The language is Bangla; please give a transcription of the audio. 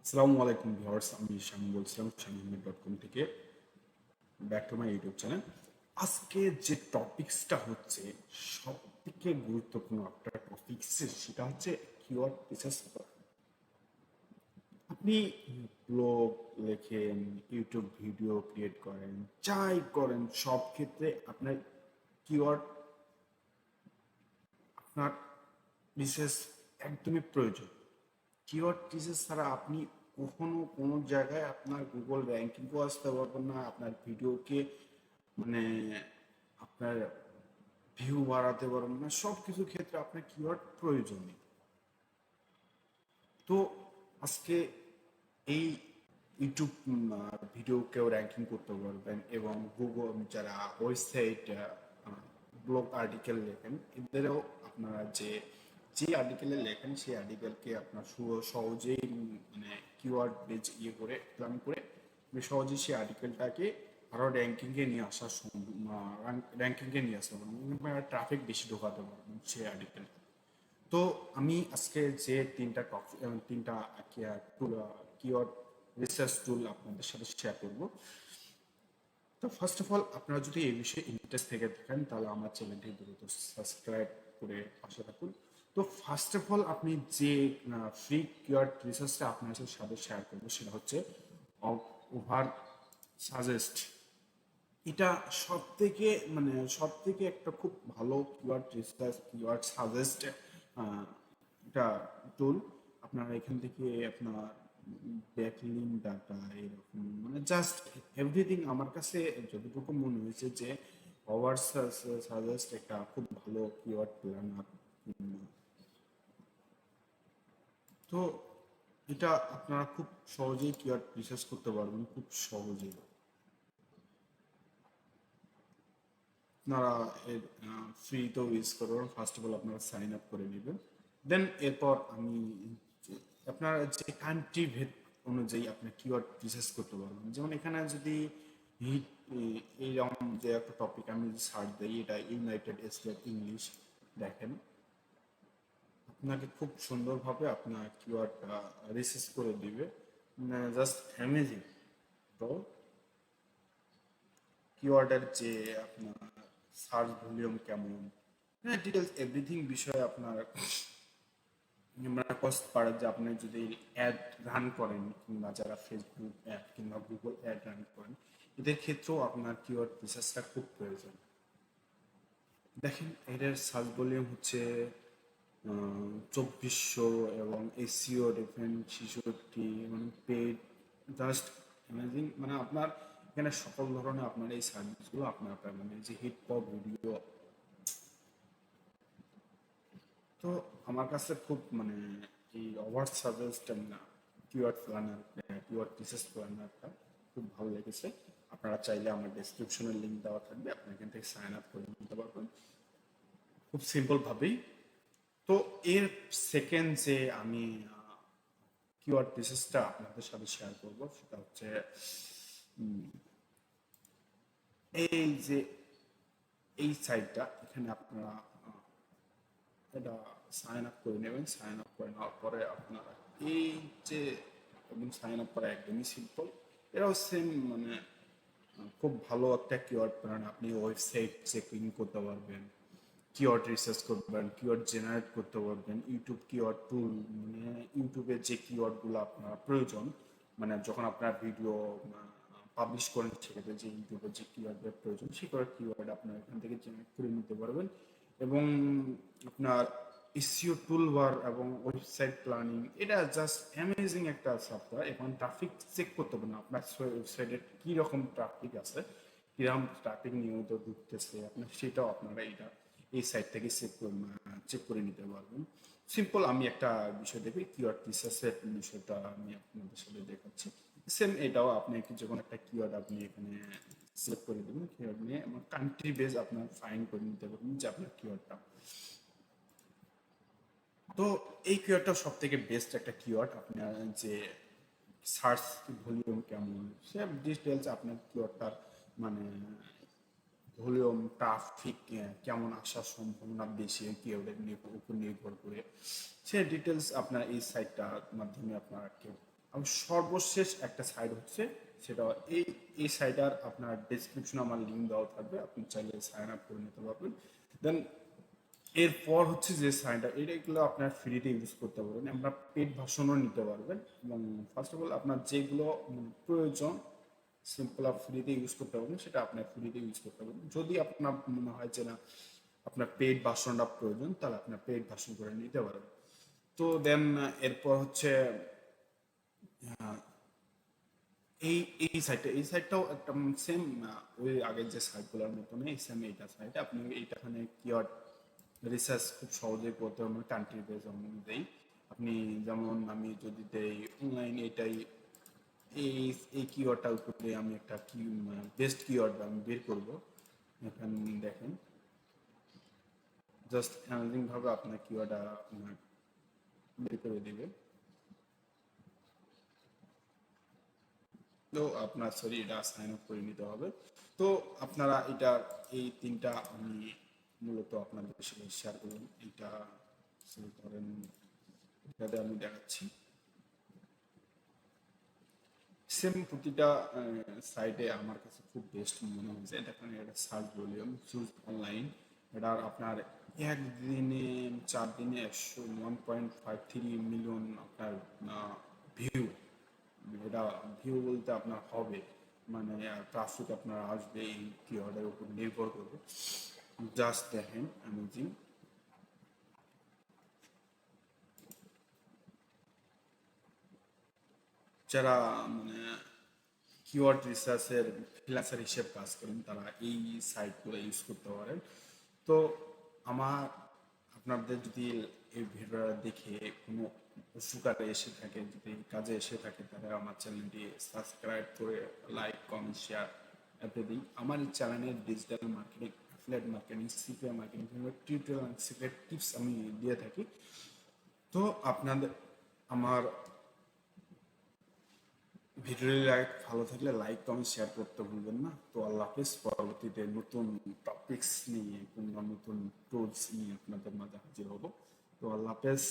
আসসালামু আলাইকুম ভিউয়ার্স, আমি শামিম বলছিলাম শামিম.com থেকে। Back to my YouTube channel. আজকে যে টপিকসটা হচ্ছে সব থেকে গুরুত্বপূর্ণ একটা টপিকস, সেটা হচ্ছে কিওয়ার্ড রিসার্চ করা। আপনি ব্লগ লেখেন, ইউটিউব ভিডিও ক্রিয়েট করেন, যাই করেন সব ক্ষেত্রে আপনার কিওয়ার্ড আপনার রিসার্চ একদমই প্রয়োজন। কিওয়ার্ড রিসার্চ ছাড়া আপনি কখনো কোনো জায়গায় আপনার গুগল র্যাঙ্কিংও আসতে পারবেন না, আপনার ভিডিওকে মানে আপনার ভিউ বাড়াতে পারবেন না, সব কিছু ক্ষেত্রে আপনার কিওয়ার্ড প্রয়োজনীয়। তো আজকে এই ইউটিউব ভিডিওকেও র্যাঙ্কিং করতে পারবেন এবং গুগল যারা ওয়েবসাইট ব্লগ আর্টিকেল লেখেন এদেরও আপনারা যে আর্টিকেলে লেখেন সেই আর্টিকেলকে আপনার সহজেই মানে কিওয়ার্ড বেজ করে প্ল্যান করে আপনি সহজেই সেই আর্টিকেলটাকে আরও র্যাঙ্কিংয়ে নিয়ে আসার র্যাঙ্কিংয়ে নিয়ে আসতে পারবেন, ট্রাফিক বেশি ঢোকাতে পারবেন সেই আর্টিকেল। তো আমি আজকে যে তিনটা কিওয়ার্ড রিসার্চ টুল আপনাদের সাথে শেয়ার করব। তো ফার্স্ট অফ অল, আপনারা যদি এই বিষয়ে ইন্টারেস্ট থেকে থাকেন তাহলে আমার চ্যানেলটি দ্রুত সাবস্ক্রাইব করে পাশে থাকুন। তো ফার্স্ট অফ অল, আপনি যে ফ্রি কিওয়ার্ড রিসার্চটা আপনার সাথে শেয়ার করবো সেটা হচ্ছে ওভার সাজেস্ট। এটা সব থেকে একটা খুব ভালো কিওয়ার্ড রিসার্চ, কিওয়ার্ড সাজেস্ট এটা টুল। আপনারা এখান থেকে আপনার ব্যাকলিং ডাটা এরকম মানে জাস্ট এভরিথিং আমার কাছে যতটুকু মনে হয়েছে যে ওভার সাজেস্ট একটা খুব ভালো কিওয়ার্ড প্ল্যানার। তো এটা আপনারা খুব সহজেই কিওয়ার্ড রিসার্চ করতে পারবেন, খুব সহজেই। আপনারা এর ফ্রিতেও ইউজ করবেন। ফার্স্ট অফ অল আপনারা সাইন আপ করে নেবেন, দেন এরপর আমি আপনারা যে কান্ট্রি ভেদ অনুযায়ী আপনার কিওয়ার্ড রিসার্চ করতে পারবেন। যেমন এখানে যদি হিট এইরকম যে একটা টপিক আমি যদি সার্চ দিই, এটা ইউনাইটেড স্টেট ইংলিশ, দেখেন আপনাকে খুব সুন্দরভাবে আপনার কিওয়ার্ডটা রিসার্চ করে দিবে, জাস্ট অ্যামেজিং। তো কিওয়ার্ডের যে আপনার সার্চ ভলিউম কেমন, হ্যাঁ, ডিটেলস এভরিথিং বিষয়ে আপনার কষ্ট পারে যে আপনি যদি অ্যাড রান করেন কিংবা যারা ফেসবুক অ্যাড কিংবা গুগল অ্যাড রান করেন, এদের ক্ষেত্রেও আপনার কিওয়ার্ড রিসার্চটা খুব প্রয়োজন। দেখেন এটার সার্চ ভলিউম হচ্ছে 2400 এবং এসিও ডিফারেন্ট 66, মানে পেড, জাস্ট ইমাজিন। মানে আপনার এখানে সকল ধরনের আপনার এই সার্ভিসগুলো আপনার পাবেন, এই যে হিট পপ ভিডিও। তো আমার কাছে খুব মানে এই ওভার সাজেস্ট না কিওয়ার্ড প্ল্যানার, কিওয়ার্ড রিসার্চ প্ল্যানারটা খুব ভালো লেগেছে। আপনারা চাইলে আমার ডেসক্রিপশনের লিঙ্ক দেওয়া থাকবে, আপনি এখান থেকে সাইন আপ করে নিতে পারবেন খুব সিম্পল ভাবেই। তো এর সেকেন্ড যে আমি কিওয়ার্ড রিসার্চটা আপনাদের সাথে শেয়ার করব সেটা হচ্ছে এই যে এই সাইটটা, এখানে আপনারা এটা সাইন আপ করে নেবেন। সাইন আপ করে নেওয়ার পরে আপনারা এই যে এবং সাইন আপ করা একদমই সিম্পল। এরাও সেম মানে খুব ভালো একটা কিওয়ার্ড প্ল্যান। আপনি ওয়েবসাইট চেকিং করতে পারবেন, কিওয়ার্ড রিসার্চ করবেন, কিওয়ার্ড জেনারেট করতে পারবেন, ইউটিউব কিওয়ার্ড টুল, মানে ইউটিউবের যে কিওয়ার্ডগুলো আপনার প্রয়োজন, মানে যখন আপনার ভিডিও পাবলিশ করেন সেক্ষেত্রে যে ইউটিউবের যে কিওয়ার্ডের প্রয়োজন সেই কিওয়ার্ড আপনার এখান থেকে জেনারেট করে নিতে পারবেন। এবং আপনার এসইও টুলবার এবং ওয়েবসাইট প্ল্যানিং, এটা জাস্ট অ্যামেজিং একটা সফটওয়্যার। এখন ট্রাফিক চেক করতে হবে না, আপনার ওয়েবসাইটের কীরকম ট্রাফিক আছে, কীরকম ট্রাফিক নিয়মিত ঢুকতেছে আপনার, সেটাও আপনারা এই সাইট থেকে চেক করে নিতে পারবেন। সিম্পল আমি একটা বিষয় দেখি কিওয়ার্ড রিসার্চের বিষয়টা আমি আপনাদের সাথে দেখাচ্ছি। সেম এটাও আপনি যখন একটা কিওয়ার্ড আপনি এখানে সিলেক্ট করে দেবেন, কিওয়ার্ড নিয়ে আমার কান্ট্রি বেজ আপনার ফাইন্ড করে নিতে পারবেন যে আপনার কিওয়ার্ডটা। তো এই কিওয়ার্ডটা সব থেকে বেস্ট একটা কিওয়ার্ড। আপনার যে সার্চ ভলিউম কেমন, সব ডিটেলস আপনার কিওয়ার্ডটার মানে ভলিউম, ট্রাফিক কেমন আসার সম্ভাবনা বেশি কিওয়ার্ডের উপর নির্ভর করে, সে ডিটেলস আপনার এই সাইটটার মাধ্যমে আপনারা কেউ আর সর্বশেষ একটা সাইট হচ্ছে সেটা এই এই সাইটার আপনার ডেসক্রিপশনে আমার লিঙ্ক দেওয়া থাকবে, আপনি চাইলে সাইন আপ করে নিতে পারবেন। দেন এরপর হচ্ছে যে সাইনটা এগুলো আপনার ফ্রিতে ইউজ করতে পারবেন, আপনার পেড ভার্সনও নিতে পারবেন। এবং ফার্স্ট অফ অল আপনার যেগুলো প্রয়োজন সিম্পল আর ফ্রিতে ইউজ করতে পারবেন সেটা আপনার ফ্রিতে ইউজ করতে পারবেন। যদি আপনার মনে হয় যে না আপনার পেড ভার্সনটা প্রয়োজন তাহলে আপনার পেড ভার্সন করে নিতে পারবেন। তো দেন এরপর হচ্ছে এই এই সাইটটাও একটা সেম ওই আগের যে সাইটগুলোর মতনই সেম এইটা সাইট। আপনি এইটাখানে কিওয়ার্ড রিসার্চ খুব সহজেই করতে পারবেন কান্ট্রি বেস অনুযায়ী। আপনি যেমন আমি যদি দেই অনলাইন এটাই এই এই কিওয়ার্ডটার উপরে আমি একটা কি বেস্ট কিওয়ার্ড আমি বের করব। এখানে দেখেন জাস্ট অ্যামেজিং ভাবে আপনার কিওয়ার্ডটা বের করে দিবে। তো আপনার সরি এটা সাইন আপ করে নিতে হবে। তো আপনারা এটা এই তিনটা আমি মূলত আপনাদের সাথে শেয়ার করুন। এটা করেন এটাতে আমি দেখাচ্ছি সেম প্রতিটা সাইটে আমার কাছে খুব বেস্ট মনে হয়েছে। দেখেন এটা সার্চ ভলিউম চুজ অনলাইন, এটার আপনার একদিনে 4 দিনে 1.53 মিলিয়ন আপনার ভিউ। এটা ভিউ বলতে আপনার হবে মানে ট্রাফিক আপনার আসবে এই কিওয়ার্ডের উপর নির্ভর করবে। জাস্ট দেখেন অ্যামেজিং। যারা মানে কিওয়ার্ড রিসার্চের ফ্রিল্যান্সার হিসেবে কাজ করেন তারা এই সাইটগুলো ইউজ করতে পারেন। তো আমার আপনাদের যদি এই ভিডিওটা দেখে কোনো উপকারে এসে থাকে, যদি কাজে এসে থাকে তাহলে আমার চ্যানেলটি সাবস্ক্রাইব করে লাইক কমেন্ট শেয়ার এভরিথিং। আমার এই চ্যানেলের digital marketing, affiliate marketing, CPA marketing tutorial and secret tips আমি দিয়ে থাকি। তো আপনাদের আমার ভিডিওটি ভালো থাকলে লাইক কমেন্ট শেয়ার করতে ভুলবেন না। তো আল্লাহ হাফিজ, পরবর্তীতে নতুন টপিকস নিয়ে কিংবা নতুন টুলস নিয়ে আপনাদের মাঝে হাজির হব। তো আল্লাহ হাফেজ।